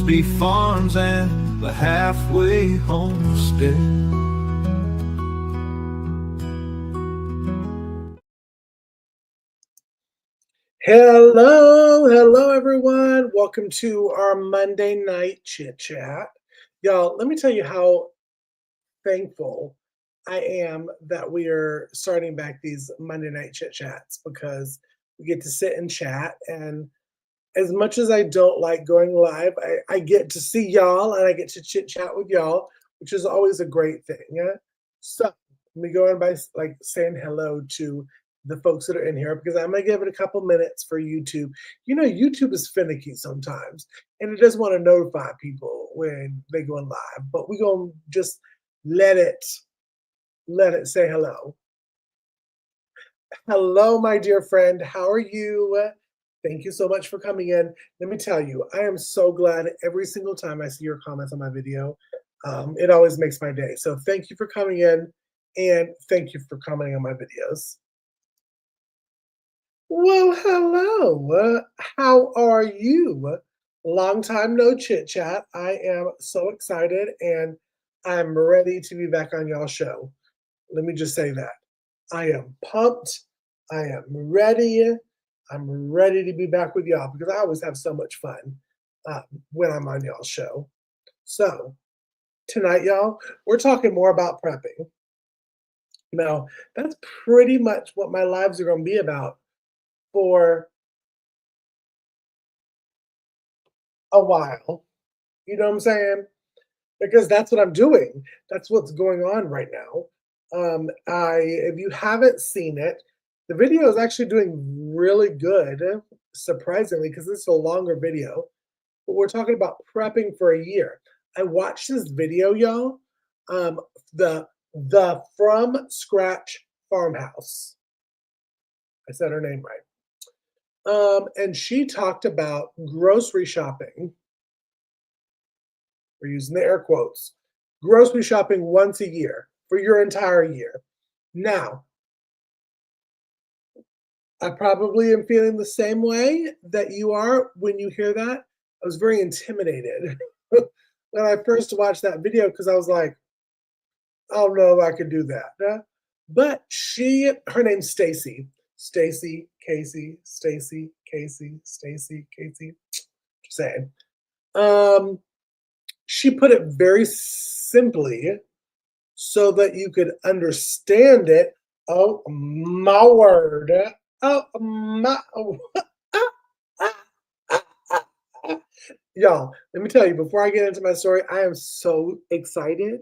Crosby Farms and the halfway homestead. Hello everyone. Welcome to our Monday night chit chat. Y'all, let me tell you how thankful I am that we are starting back these Monday night chit chats because we get to sit and chat. And as much as I don't like going live, I get to see y'all and I get to chit chat with y'all, which is always a great thing. Yeah? So let me go in by like saying hello to the folks that are in here because I'm gonna give it a couple minutes for YouTube. You know, YouTube is finicky sometimes and it doesn't want to notify people when they go live, but we're gonna just let it say hello. Hello, my dear friend. How are you? Thank you so much for coming in. Let me tell you, I am so glad every single time I see your comments on my video. It always makes my day. So thank you for coming in and thank you for commenting on my videos. Well, hello. How are you? Long time no chit chat. I am so excited and I'm ready to be back on y'all's show. Let me just say that. I am pumped. I am ready. I'm ready to be back with y'all because I always have so much fun when I'm on y'all's show. So, tonight, y'all, we're talking more about prepping. Now, that's pretty much what my lives are going to be about for a while. You know what I'm saying? Because that's what I'm doing. That's what's going on right now. If you haven't seen it, the video is actually doing really good, surprisingly, because this is a longer video. But we're talking about prepping for a year. I watched this video, y'all. The From Scratch Farmhouse. I said her name right. And she talked about grocery shopping. We're using the air quotes. Grocery shopping once a year for your entire year. Now, I probably am feeling the same way that you are when you hear that. I was very intimidated when I first watched that video because I was like, I don't know if I could do that. But her name's Stacy. Stacy, Casey, Stacy, Casey, Stacy, Casey. Just saying. She put it very simply so that you could understand it. Oh, my word. Oh, my. Y'all, let me tell you, before I get into my story, I am so excited.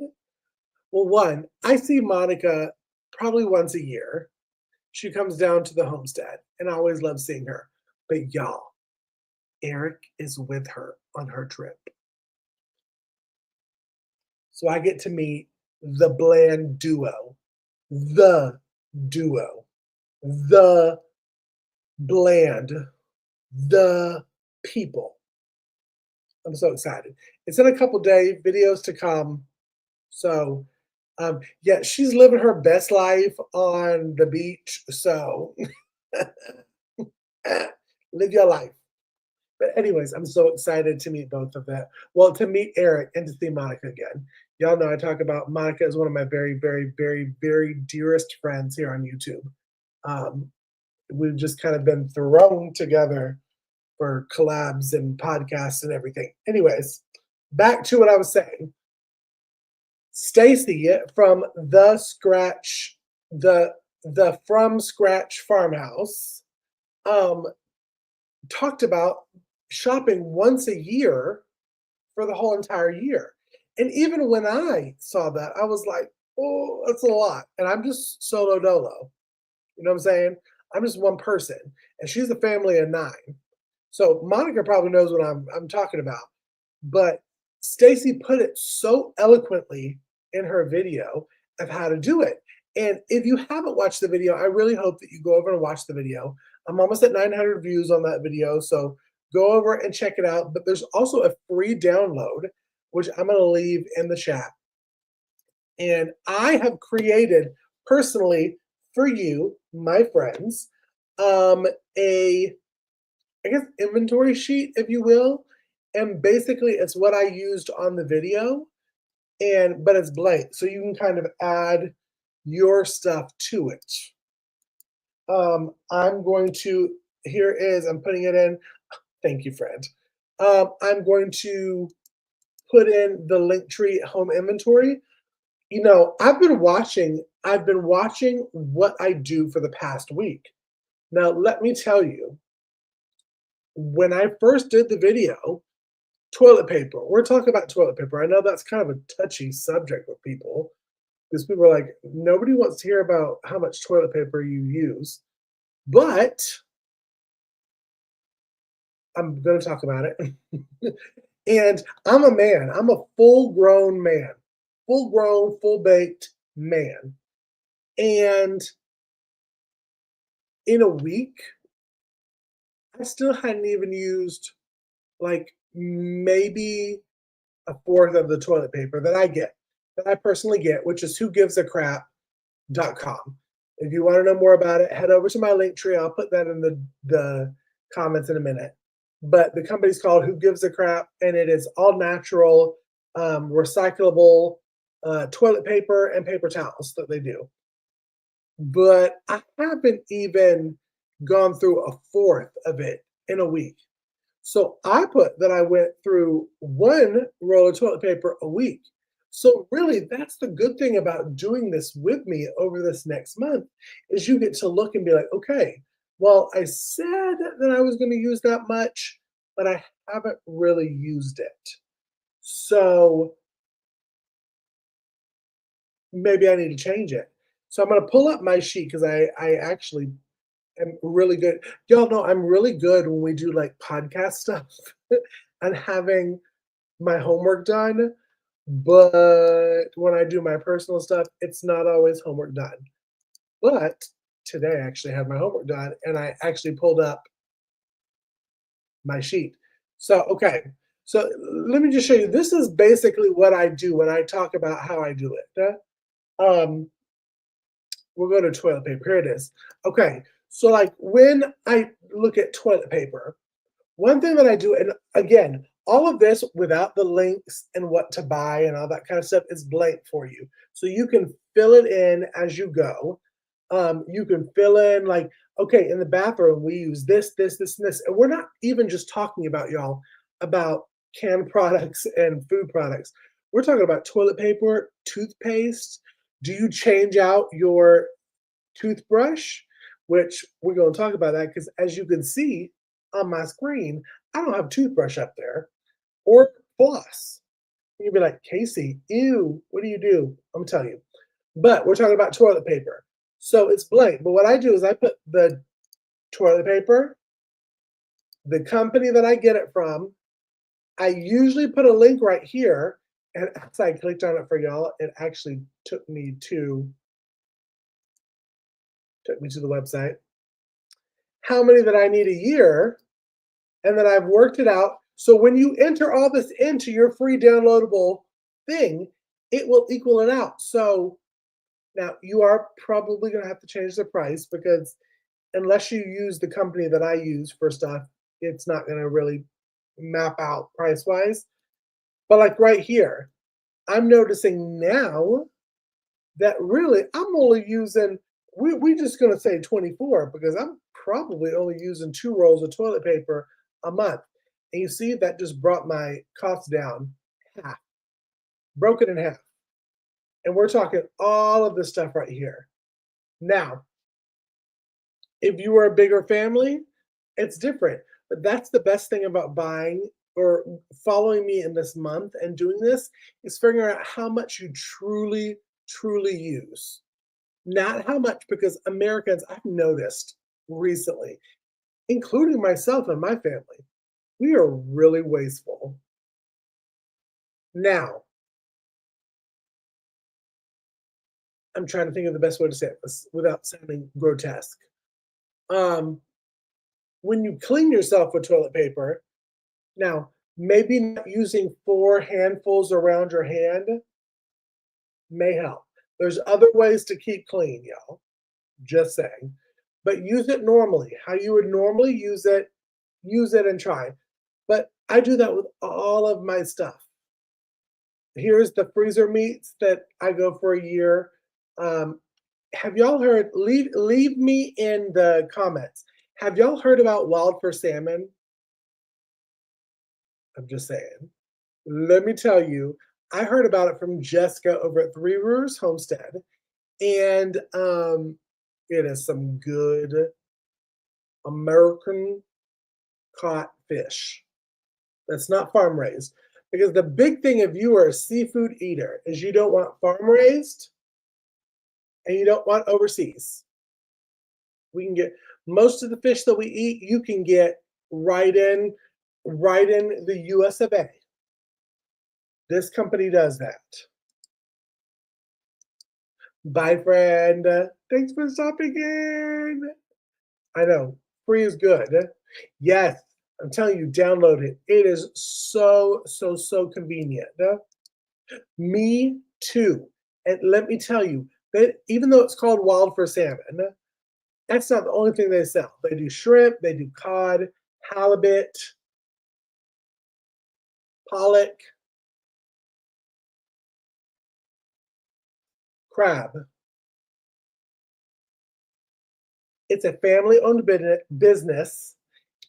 Well, one, I see Monica probably once a year. She comes down to the homestead, and I always love seeing her. But y'all, Eric is with her on her trip. So I get to meet the Bland duo, the duo, the Bland, the people. I'm so excited. It's in a couple days, videos to come. So, yeah, she's living her best life on the beach. So, live your life. But anyways, I'm so excited to meet both of them. Well, to meet Eric and to see Monica again. Y'all know I talk about Monica as one of my very, very, very, very dearest friends here on YouTube. We've just kind of been thrown together for collabs and podcasts and everything. Anyways, back to what I was saying. Stacy from the From Scratch Farmhouse talked about shopping once a year for the whole entire year. And even when I saw that, I was like, oh, that's a lot. And I'm just solo dolo. You know what I'm saying? I'm just one person. And she's a family of 9. So Monica probably knows what I'm talking about. But Stacy put it so eloquently in her video of how to do it. And if you haven't watched the video, I really hope that you go over and watch the video. I'm almost at 900 views on that video, so go over and check it out. But there's also a free download, which I'm going to leave in the chat. And I have created personally for you, my friends, a, I guess, inventory sheet, if you will. And basically it's what I used on the video, but it's blank. So you can kind of add your stuff to it. I'm going to, here is, I'm putting it in. Thank you, Fred. I'm going to put in the Linktree home inventory. You know, I've been watching what I do for the past week. Now, let me tell you, when I first did the video, toilet paper, we're talking about toilet paper. I know that's kind of a touchy subject with people because people are like, nobody wants to hear about how much toilet paper you use, but I'm going to talk about it. And I'm a man, I'm a full grown man, full grown, full baked man. And in a week, I still hadn't even used like maybe a fourth of the toilet paper that I get, that I personally get, which is whogivesacrap.com. If you want to know more about it, head over to my link tree. I'll put that in the comments in a minute. But the company's called Who Gives a Crap, and it is all natural, recyclable toilet paper and paper towels that they do. But I haven't even gone through a fourth of it in a week. So I put that I went through one roll of toilet paper a week. So really, that's the good thing about doing this with me over this next month is you get to look and be like, okay, well, I said that I was going to use that much, but I haven't really used it. So maybe I need to change it. So I'm going to pull up my sheet because I actually am really good. Y'all know I'm really good when we do like podcast stuff and having my homework done. But when I do my personal stuff, it's not always homework done. But today I actually had my homework done and I actually pulled up my sheet. So, okay. So let me just show you. This is basically what I do when I talk about how I do it. We'll go to toilet paper. Here it is. Okay. So like when I look at toilet paper, one thing that I do, and again, all of this without the links and what to buy and all that kind of stuff is blank for you. So you can fill it in as you go. You can fill in like, okay, in the bathroom, we use this, this, this, and this. And we're not even just talking about, y'all, about canned products and food products. We're talking about toilet paper, toothpaste. Do you change out your toothbrush? Which we're going to talk about that because as you can see on my screen, I don't have a toothbrush up there or floss. You'd be like, Casey, ew, what do you do? I'm telling you. But we're talking about toilet paper. So it's blank. But what I do is I put the toilet paper, the company that I get it from. I usually put a link right here. And as I clicked on it for y'all, it actually took me to the website. How many that I need a year, and then I've worked it out. So when you enter all this into your free downloadable thing, it will equal it out. So now you are probably going to have to change the price because unless you use the company that I use for stuff, it's not going to really map out price wise. But like right here, I'm noticing now that really I'm only using, we just going to say 24 because I'm probably only using 2 rolls of toilet paper a month. And you see that just brought my costs down half, broke it in half. And we're talking all of this stuff right here. Now, if you are a bigger family, it's different. But that's the best thing about buying or following me in this month and doing this is figuring out how much you truly, truly use. Not how much, because Americans, I've noticed recently, including myself and my family, we are really wasteful. Now, I'm trying to think of the best way to say this without sounding grotesque. When you clean yourself with toilet paper, now maybe not using 4 handfuls around your hand may help. There's other ways to keep clean, y'all. Just saying. But use it normally. How you would normally use it and try. But I do that with all of my stuff. Here's the freezer meats that I go for a year. Um, have y'all heard? Leave me in the comments. Have y'all heard about wild for salmon? I'm just saying. Let me tell you, I heard about it from Jessica over at Three Rivers Homestead, and it is some good American caught fish that's not farm raised. Because the big thing if you are a seafood eater is you don't want farm raised and you don't want overseas. We can get most of the fish that we eat, you can get right in the US of A. This company does that. Bye, friend. Thanks for stopping in. I know, free is good. Yes, I'm telling you, download it. It is so, so, so convenient. Me too. And let me tell you, that even though it's called wild for salmon, that's not the only thing they sell. They do shrimp, they do cod, halibut, pollock, crab. It's a family-owned business,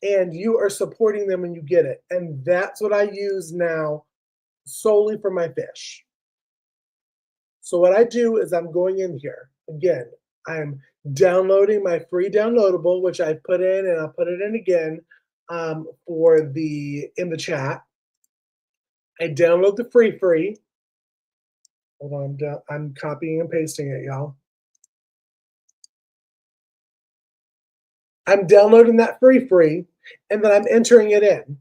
and you are supporting them when you get it. And that's what I use now solely for my fish. So what I do is I'm going in here. Again, I'm downloading my free downloadable, which I put in, and I'll put it in again in the chat. I download the free. Hold on, I'm copying and pasting it, y'all. I'm downloading that free, and then I'm entering it in.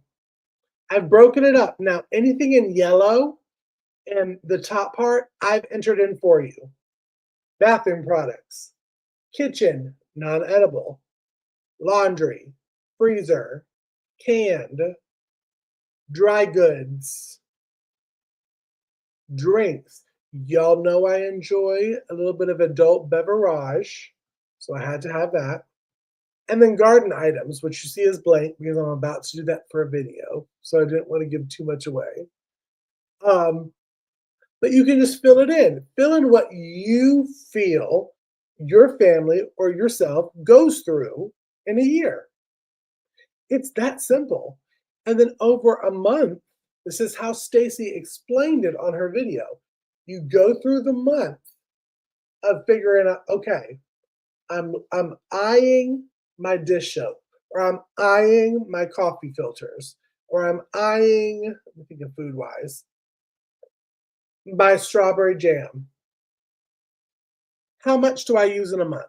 I've broken it up. Now, anything in yellow and the top part, I've entered in for you. Bathroom products, kitchen, non-edible, laundry, freezer, canned, dry goods, drinks. Y'all know I enjoy a little bit of adult beverage, so I had to have that. And then garden items, which you see is blank because I'm about to do that for a video, so I didn't want to give too much away. But you can just fill it in. Fill in what you feel your family or yourself goes through in a year. It's that simple. And then over a month, this is how Stacy explained it on her video. You go through the month of figuring out, okay, I'm eyeing my dish soap, or I'm eyeing my coffee filters, or I'm eyeing, let me think of food wise, my strawberry jam. How much do I use in a month?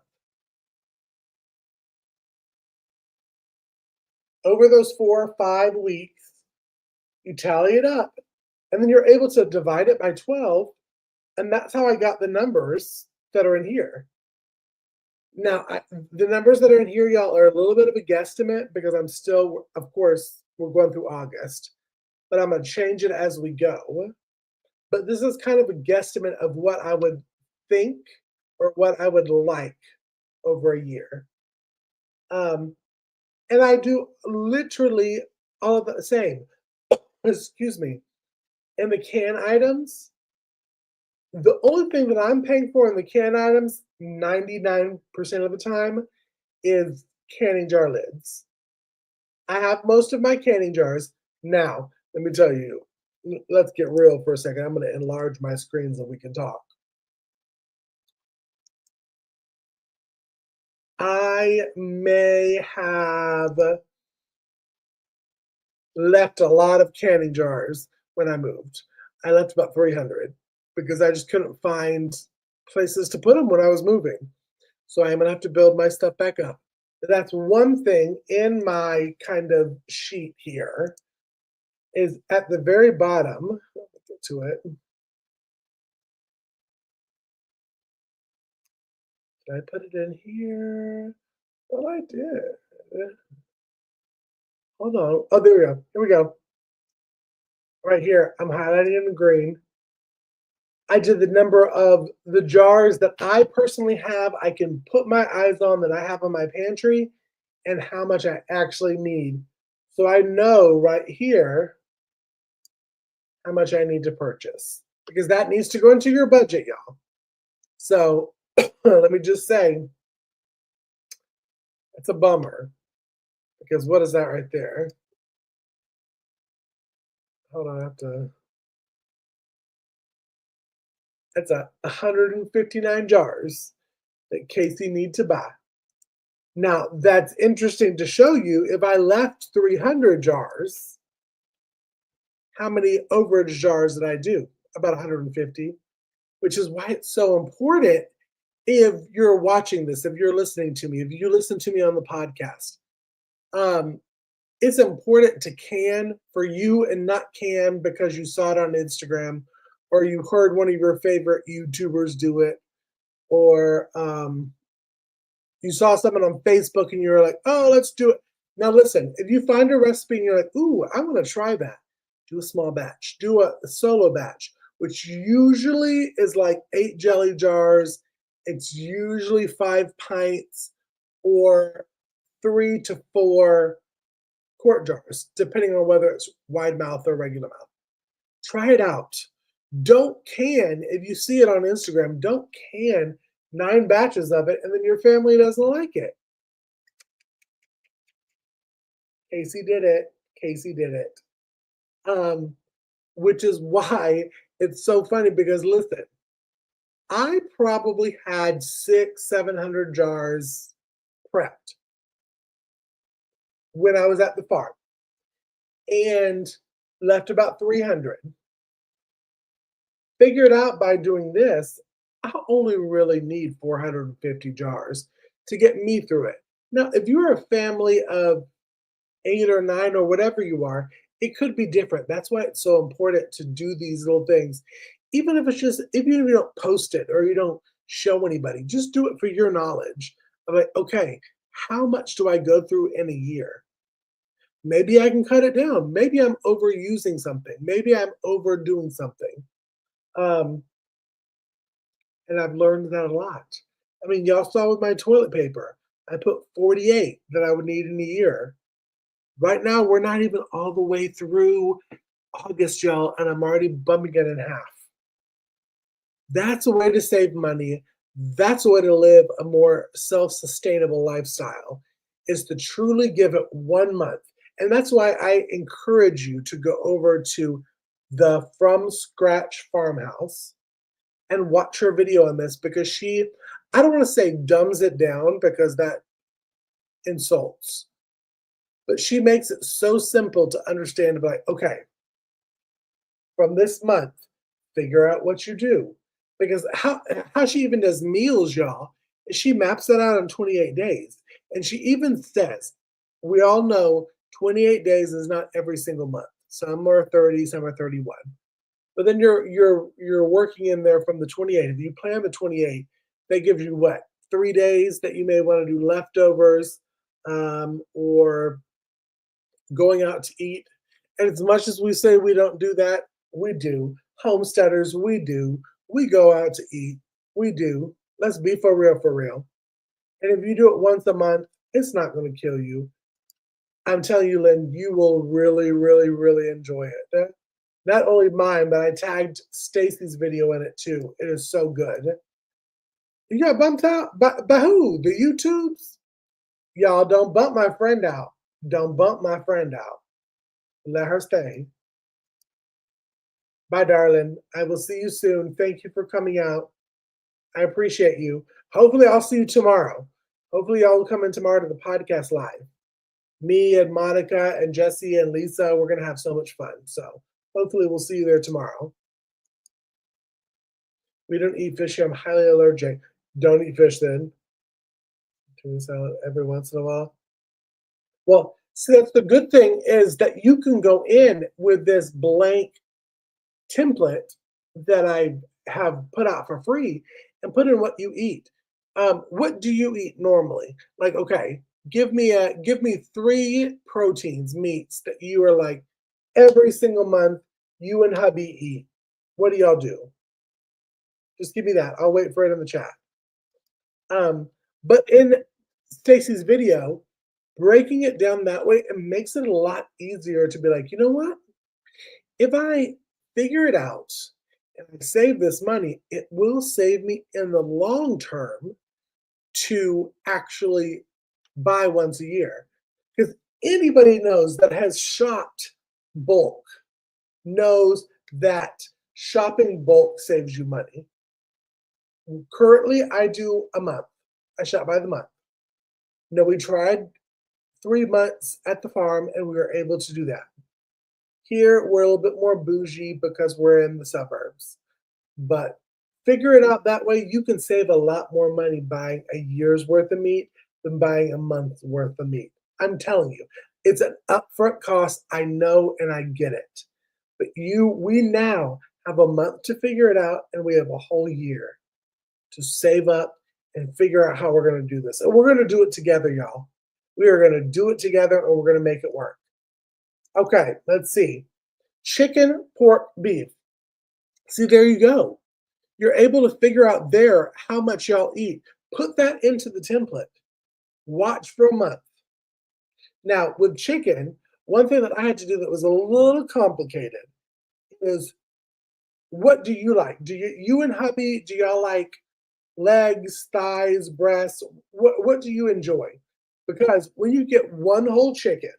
Over those 4 or 5 weeks, you tally it up, and then you're able to divide it by 12, and that's how I got the numbers that are in here. Now, the numbers that are in here, y'all, are a little bit of a guesstimate because I'm still, of course, we're going through August, but I'm going to change it as we go. But this is kind of a guesstimate of what I would think or what I would like over a year. And I do literally all of the same. Excuse me. And the can items, the only thing that I'm paying for in the can items, 99% of the time, is canning jar lids. I have most of my canning jars. Now, let me tell you, let's get real for a second. I'm going to enlarge my screen so we can talk. I may have left a lot of canning jars when I moved. I left about 300 because I just couldn't find places to put them when I was moving. So I'm going to have to build my stuff back up. But that's one thing in my kind of sheet here is at the very bottom. Let me get to it. Did I put it in here? Well, I did. Hold on. Oh, there we go. Here we go. Right here, I'm highlighting in green. I did the number of the jars that I personally have, I can put my eyes on that I have in my pantry, and how much I actually need So I know right here how much I need to purchase because that needs to go into your budget, y'all. So let me just say, it's a bummer because what is that right there? Hold on, I have to. That's 159 jars that Casey need to buy. Now, that's interesting to show you. If I left 300 jars, how many overage jars did I do? About 150, which is why it's so important if you're watching this, if you're listening to me, if you listen to me on the podcast. It's important to can for you and not can because you saw it on Instagram or you heard one of your favorite YouTubers do it or you saw someone on Facebook and you're like, oh, let's do it. Now, listen, if you find a recipe and you're like, ooh, I want to try that, do a small batch, do a solo batch, which usually is like 8 jelly jars. It's usually 5 pints or 3 to 4 quart jars, depending on whether it's wide mouth or regular mouth. Try it out. Don't can, if you see it on Instagram, don't can 9 batches of it and then your family doesn't like it. Casey did it. Casey did it. Which is why it's so funny because listen, I probably had 600-700 jars prepped when I was at the farm and left about 300. Figured out by doing this, I only really need 450 jars to get me through it. Now, if you're a family of 8 or 9 or whatever you are, it could be different. That's why it's so important to do these little things. Even if it's just, if you don't post it or you don't show anybody, just do it for your knowledge. I'm like, okay, how much do I go through in a year? Maybe I can cut it down. Maybe I'm overusing something. Maybe I'm overdoing something. Um, and I've learned that a lot. I mean, y'all saw with my toilet paper, I put 48 that I would need in a year. Right now, we're not even all the way through August, y'all, and I'm already bumping it in half. That's a way to save money. That's a way to live a more self-sustainable lifestyle, is to truly give it 1 month. And that's why I encourage you to go over to the From Scratch Farmhouse and watch her video on this because she, I don't want to say dumbs it down because that insults, but she makes it so simple to understand about, okay, from this month, figure out what you do. Because how she even does meals, y'all, is she maps that out in 28 days. And she even says, we all know 28 days is not every single month. Some are 30, some are 31. But then you're working in there from the 28. If you plan the 28, they give you what? 3 days that you may want to do leftovers or going out to eat. And as much as we say we don't do that, we do. Homesteaders, we do. We go out to eat. We do. Let's be for real, for real. And if you do it once a month, it's not going to kill you. I'm telling you, Lynn, you will really, really, really enjoy it. Not only mine, but I tagged Stacy's video in it too. It is so good. You got bumped out? By who? The YouTubes? Y'all don't bump my friend out. Don't bump my friend out. Let her stay. Bye, darling. I will see you soon. Thank you for coming out. I appreciate you. Hopefully, I'll see you tomorrow. Hopefully, y'all will come in tomorrow to the podcast live. Me and Monica and Jesse and Lisa, we're going to have so much fun. So hopefully, we'll see you there tomorrow. We don't eat fish here. I'm highly allergic. Don't eat fish then. Tuna salad every once in a while. Well, see, that's the good thing is that you can go in with this blank template that I have put out for free and put in what you eat. What do you eat normally? Like, okay, give me 3 proteins, meats that you are like every single month you and hubby eat. What do y'all do? Just give me that. I'll wait for it in the chat. But in Stacy's video, breaking it down that way, it makes it a lot easier to be like, you know what? If I figure it out and I save this money, it will save me in the long term to actually buy once a year. Because anybody knows that has shopped bulk knows that shopping bulk saves you money. Currently, I do a month. I shop by the month. No, we tried 3 months at the farm and we were able to do that. Here, we're a little bit more bougie because we're in the suburbs. But figure it out that way. You can save a lot more money buying a year's worth of meat than buying a month's worth of meat. I'm telling you, it's an upfront cost. I know and I get it. But we now have a month to figure it out, and we have a whole year to save up and figure out how we're going to do this. And we're going to do it together, y'all. We are going to do it together and we're going to make it work. Okay, let's see. Chicken, pork, beef. See, there you go. You're able to figure out there how much y'all eat. Put that into the template. Watch for a month. Now, with chicken, one thing that I had to do that was a little complicated is what do you like? Do you and hubby, do y'all like legs, thighs, breasts? What do you enjoy? Because when you get one whole chicken,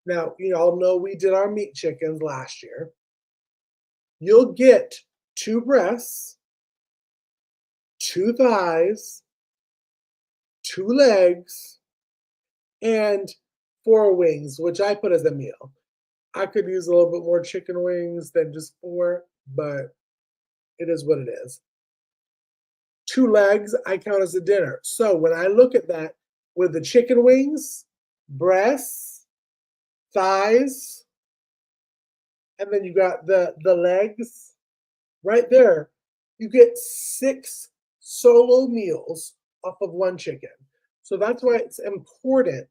now you all know we did our meat chickens last year. You'll get 2 breasts, 2 thighs, 2 legs, and 4 wings, which I put as a meal. I could use a little bit more chicken wings than just 4, but it is what it is. 2 legs, I count as a dinner. So when I look at that with the chicken wings, breasts, thighs, and then you got the legs right there, you get 6 solo meals off of 1 chicken. So that's why it's important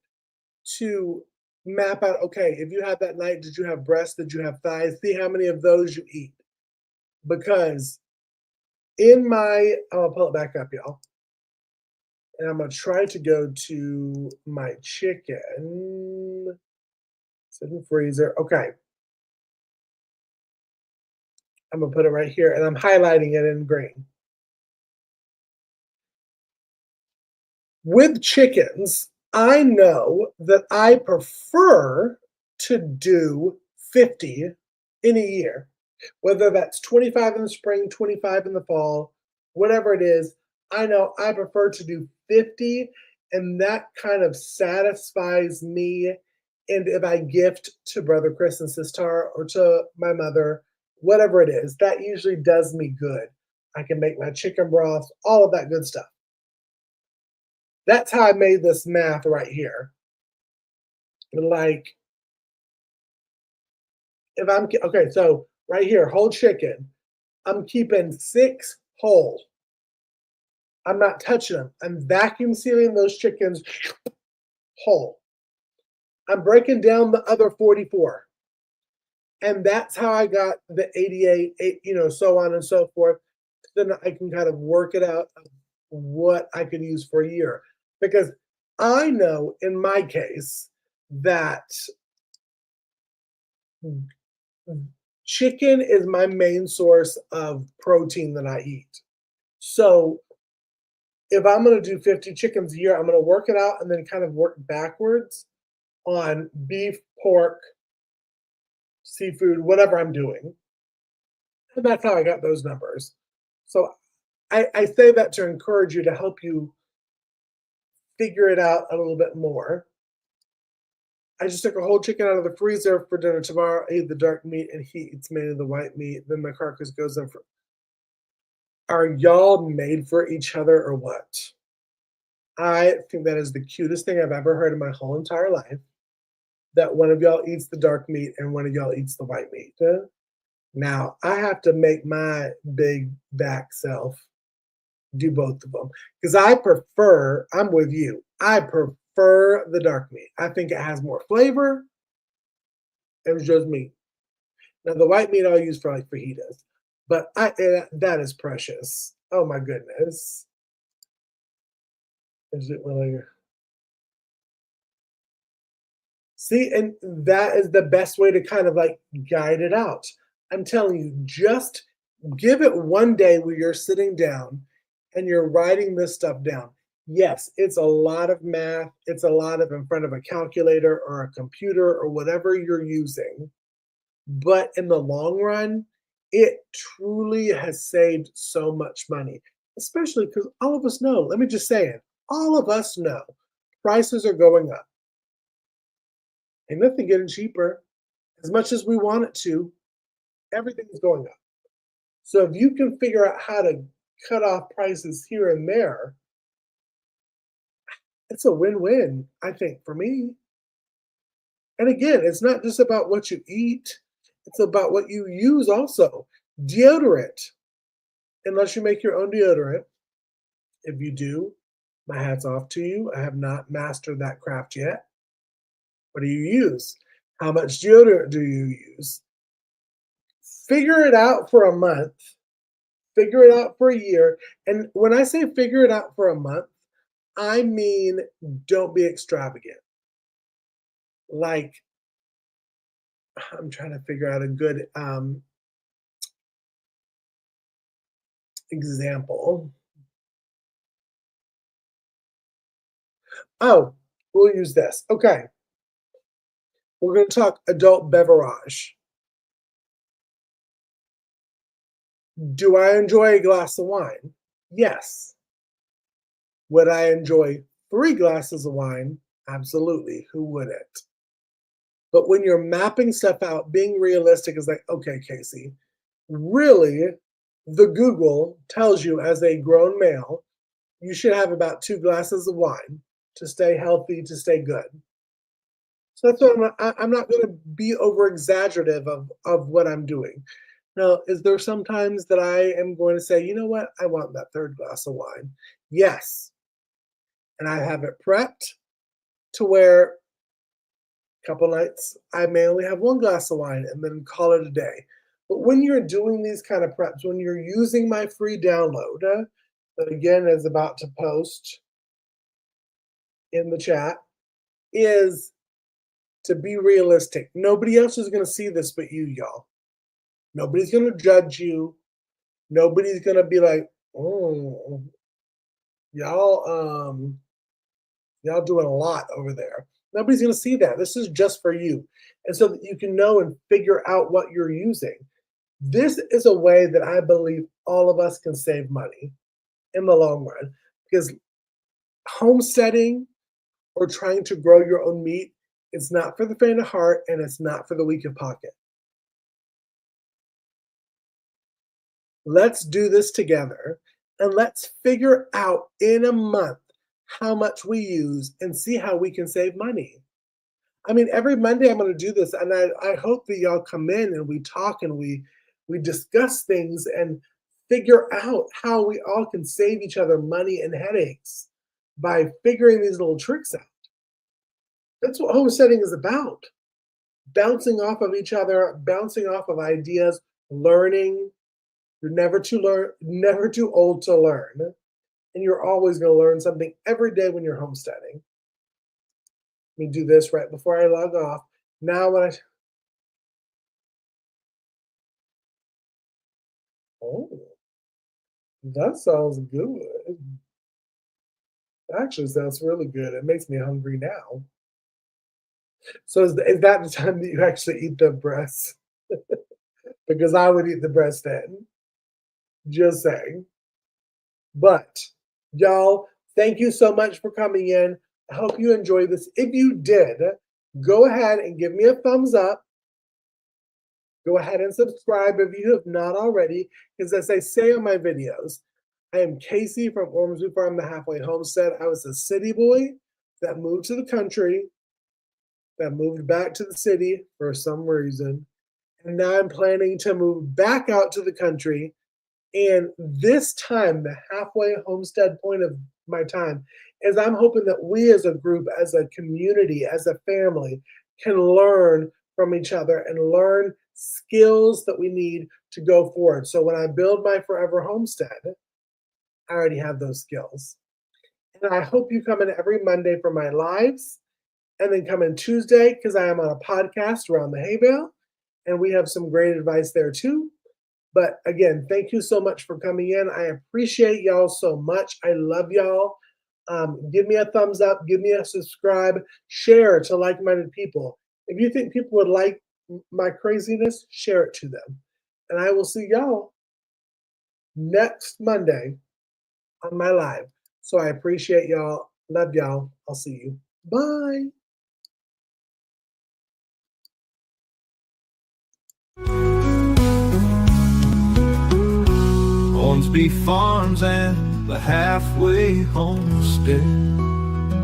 to map out, okay, if you had that night, did you have breasts? Did you have thighs? See how many of those you eat. Because I'm gonna pull it back up, y'all. And I'm gonna try to go to my chicken. It's in the freezer. Okay. I'm gonna put it right here and I'm highlighting it in green. With chickens, I know that I prefer to do 50 in a year, whether that's 25 in the spring, 25 in the fall, whatever it is. I know I prefer to do 50, and that kind of satisfies me. And if I gift to Brother Chris and Sister or to my mother, whatever it is, that usually does me good. I can make my chicken broth, all of that good stuff. That's how I made this math right here. Like, if I'm okay, so right here, whole chicken, I'm keeping 6 whole. I'm not touching them. I'm vacuum sealing those chickens whole. I'm breaking down the other 44. And that's how I got the 88, so on and so forth. Then I can kind of work it out of what I could use for a year. Because I know in my case that chicken is my main source of protein that I eat. So if I'm going to do 50 chickens a year, I'm going to work it out and then kind of work backwards on beef, pork, seafood, whatever I'm doing. And that's how I got those numbers. So I say that to encourage you, to help you figure it out a little bit more. I just took a whole chicken out of the freezer for dinner tomorrow. I ate the dark meat and he eats mainly the white meat. Then the carcass goes in for. Are y'all made for each other or what? I think that is the cutest thing I've ever heard in my whole entire life. That one of y'all eats the dark meat and one of y'all eats the white meat. Now I have to make my big back self do both of them because I'm with you. I prefer the dark meat. I think it has more flavor. It was just meat. Now the white meat I'll use for like fajitas, but that is precious. Oh my goodness. Is it really? See, and that is the best way to kind of like guide it out. I'm telling you, just give it one day where you're sitting down and you're writing this stuff down. Yes, it's a lot of math. It's a lot of in front of a calculator or a computer or whatever you're using. But in the long run, it truly has saved so much money, especially because all of us know, let me just say it, all of us know prices are going up. Ain't nothing getting cheaper. As much as we want it to, everything's going up. So if you can figure out how to cut off prices here and there, it's a win-win, I think, for me. And again, it's not just about what you eat, it's about what you use also. Deodorant, unless you make your own deodorant. If you do, my hat's off to you. I have not mastered that craft yet. What do you use? How much deodorant do you use? Figure it out for a month, figure it out for a year. And when I say figure it out for a month, I mean don't be extravagant. Like, I'm trying to figure out a good example. Oh, we'll use this. Okay, we're going to talk adult beverage. Do I enjoy a glass of wine? Yes. Would I enjoy 3 glasses of wine? Absolutely. Who wouldn't? But when you're mapping stuff out, being realistic is like, okay, Casey, really, the Google tells you as a grown male, you should have about 2 glasses of wine to stay healthy, to stay good. So that's what I'm not going to be over exaggerative of what I'm doing. Now, is there sometimes that I am going to say, you know what, I want that 3rd glass of wine? Yes. And I have it prepped to where a couple nights I may only have 1 glass of wine and then call it a day. But when you're doing these kind of preps, when you're using my free download, that again is about to post in the chat, is to be realistic. Nobody else is going to see this but you, y'all. Nobody's going to judge you. Nobody's going to be like, oh, y'all, y'all doing a lot over there. Nobody's going to see that. This is just for you. And so that you can know and figure out what you're using. This is a way that I believe all of us can save money in the long run, because homesteading or trying to grow your own meat, it's not for the faint of heart and it's not for the weak of pocket. Let's do this together and let's figure out in a month how much we use and see how we can save money. I mean, every Monday I'm going to do this, and I hope that y'all come in and we talk and we discuss things and figure out how we all can save each other money and headaches by figuring these little tricks out. That's what homesteading is about. Bouncing off of each other, bouncing off of ideas, learning. You're never too old to learn. And you're always going to learn something every day when you're homesteading. Let me do this right before I log off. Now when oh, that sounds good. Actually sounds really good. It makes me hungry now. So is that the time that you actually eat the breast? Because I would eat the breast then. Just saying. But y'all, thank you so much for coming in. I hope you enjoyed this. If you did, go ahead and give me a thumbs up. Go ahead and subscribe if you have not already, because as I say on my videos, I am Casey from Ormsby Farm, the Halfway Homestead. I was a city boy that moved to the country, that moved back to the city for some reason. And now I'm planning to move back out to the country. And this time, the halfway homestead point of my time is I'm hoping that we as a group, as a community, as a family, can learn from each other and learn skills that we need to go forward. So when I build my forever homestead, I already have those skills. And I hope you come in every Monday for my lives. And then come in Tuesday because I am on a podcast around the hay bale, and we have some great advice there too. But again, thank you so much for coming in. I appreciate y'all so much. I love y'all. Give me a thumbs up, give me a subscribe, share to like-minded people. If you think people would like my craziness, share it to them. And I will see y'all next Monday on my live. So I appreciate y'all. Love y'all. I'll see you. Bye. Hornsby Farms and the Halfway Homestead.